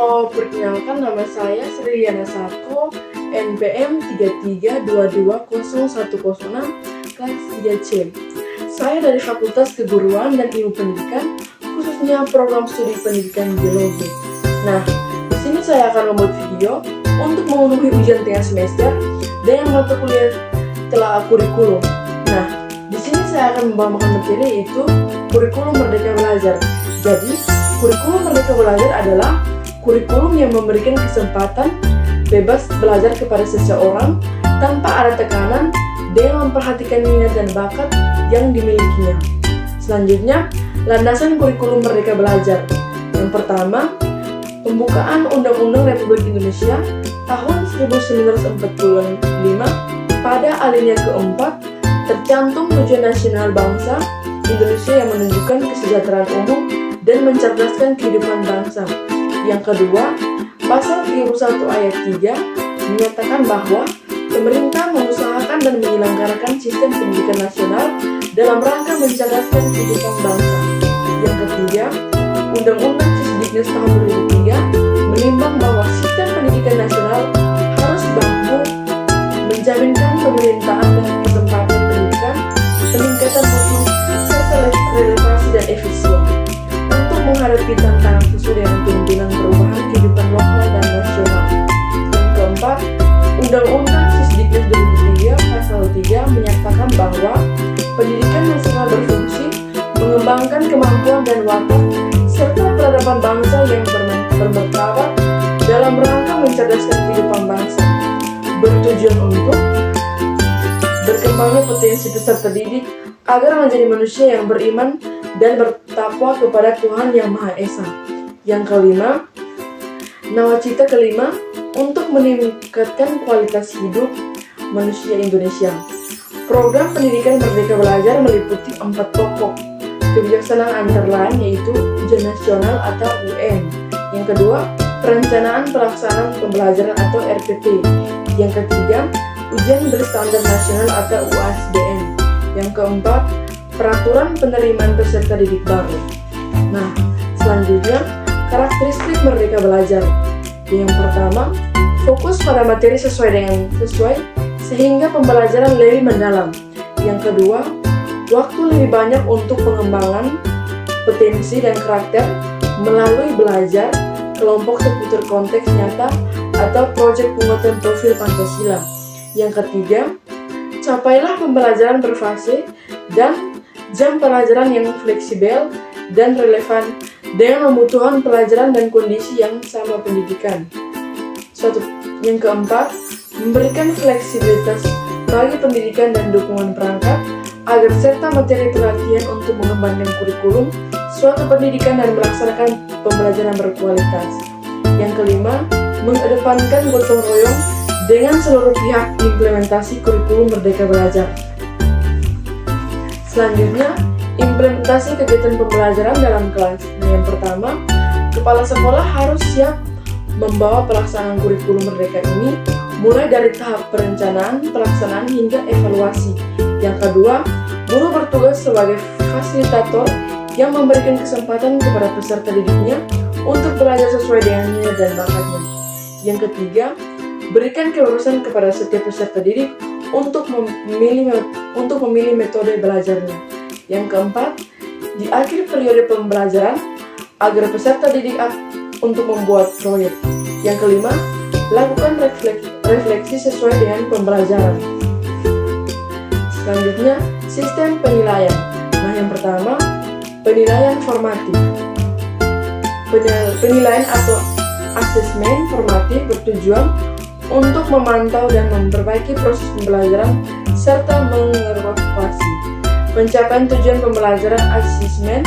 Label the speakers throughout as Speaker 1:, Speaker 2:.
Speaker 1: Halo, perkenalkan nama saya Sri Liana Sako, NPM 332201006, kelas 3C. Saya dari Fakultas Keguruan dan Ilmu Pendidikan, khususnya program studi pendidikan biologi. Nah, di sini saya akan membuat video untuk memenuhi ujian tengah semester dengan mata kuliah telah kurikulum. Nah, di sini saya akan membawakan materi yaitu kurikulum Merdeka Belajar. Jadi, kurikulum Merdeka Belajar adalah kurikulum yang memberikan kesempatan bebas belajar kepada seseorang tanpa ada tekanan dengan memperhatikan minat dan bakat yang dimilikinya. Selanjutnya, landasan kurikulum Merdeka Belajar. Yang pertama, pembukaan Undang-Undang Republik Indonesia tahun 1945 pada alinea keempat tercantum tujuan nasional bangsa Indonesia yang menunjukkan kesejahteraan umum dan mencerdaskan kehidupan bangsa. Yang kedua, pasal 31 ayat 3 menyatakan bahwa pemerintah mengusahakan dan menyelenggarakan sistem pendidikan nasional dalam rangka mencerdaskan kehidupan bangsa. Yang ketiga, Undang-Undang Sisdiknas tahun 2003 menimbang bahwa sistem pendidikan nasional harus mampu menjaminkan pemerintahan dan kesempatan pendidikan, peningkatan mutu, serta relevansi dan efisien untuk menghadapi tantangan sesuai dengan tuntunan perubahan kehidupan lokal dan nasional. Yang keempat, Undang-Undang Sisdiknas 2003 pasal 3 menyatakan bahwa pendidikan nasional berfungsi mengembangkan kemampuan dan watak serta peradaban bangsa yang bermartabat dalam rangka mencerdaskan kehidupan bangsa, bertujuan untuk berkembangnya potensi peserta didik agar menjadi manusia yang beriman dan bertakwa kepada Tuhan Yang Maha Esa. Yang kelima, nawacita kelima untuk meningkatkan kualitas hidup manusia Indonesia. Program pendidikan Merdeka Belajar meliputi 4 pokok kebijaksanaan antara lain yaitu ujian nasional atau UN. Yang kedua, perencanaan pelaksanaan pembelajaran atau RPP. Yang ketiga, ujian berstandar nasional atau UASBN. Yang keempat, peraturan penerimaan peserta didik baru. Nah, selanjutnya, karakteristik Merdeka Belajar. Yang pertama, fokus pada materi sesuai sehingga pembelajaran lebih mendalam. Yang kedua, waktu lebih banyak untuk pengembangan potensi dan karakter melalui belajar kelompok seputar konteks nyata atau proyek penguatan profil Pancasila. Yang ketiga, capailah pembelajaran berfase dan jam pelajaran yang fleksibel dan relevan dengan kebutuhan pelajaran dan kondisi yang sama pendidikan. Yang keempat, memberikan fleksibilitas bagi pendidikan dan dukungan perangkat agar serta materi pelatihan untuk mengembangkan kurikulum suatu pendidikan dan melaksanakan pembelajaran berkualitas. Yang kelima, mengedepankan gotong royong dengan seluruh pihak implementasi kurikulum Merdeka Belajar. Selanjutnya, implementasi kegiatan pembelajaran dalam kelas. Yang pertama, kepala sekolah harus siap membawa pelaksanaan kurikulum Merdeka ini mulai dari tahap perencanaan, pelaksanaan hingga evaluasi. Yang kedua, guru bertugas sebagai fasilitator yang memberikan kesempatan kepada peserta didiknya untuk belajar sesuai dengan minat dan bakatnya. Yang ketiga, berikan kebebasan kepada setiap peserta didik untuk memilih metode belajarnya. Yang keempat, di akhir periode pembelajaran agar peserta didik untuk membuat proyek. Yang kelima, lakukan refleksi sesuai dengan pembelajaran. Selanjutnya, sistem penilaian. Nah, yang pertama, penilaian formatif. Penilaian atau asesmen formatif bertujuan untuk memantau dan memperbaiki proses pembelajaran serta mengevaluasi pencapaian tujuan pembelajaran. Asesmen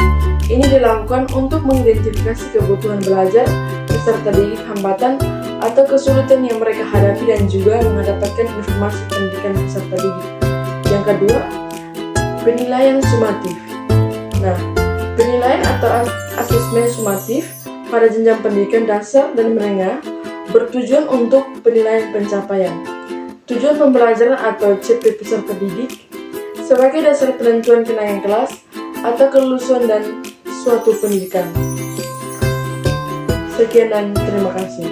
Speaker 1: ini dilakukan untuk mengidentifikasi kebutuhan belajar peserta didik, hambatan atau kesulitan yang mereka hadapi dan juga mendapatkan informasi pendidikan peserta didik. Yang kedua, penilaian sumatif. Nah, penilaian atau asesmen sumatif pada jenjang pendidikan dasar dan menengah bertujuan untuk penilaian pencapaian tujuan pembelajaran atau CP peserta didik sebagai dasar penentuan kenaikan kelas atau kelulusan dan suatu pendidikan. Sekian dan terima kasih.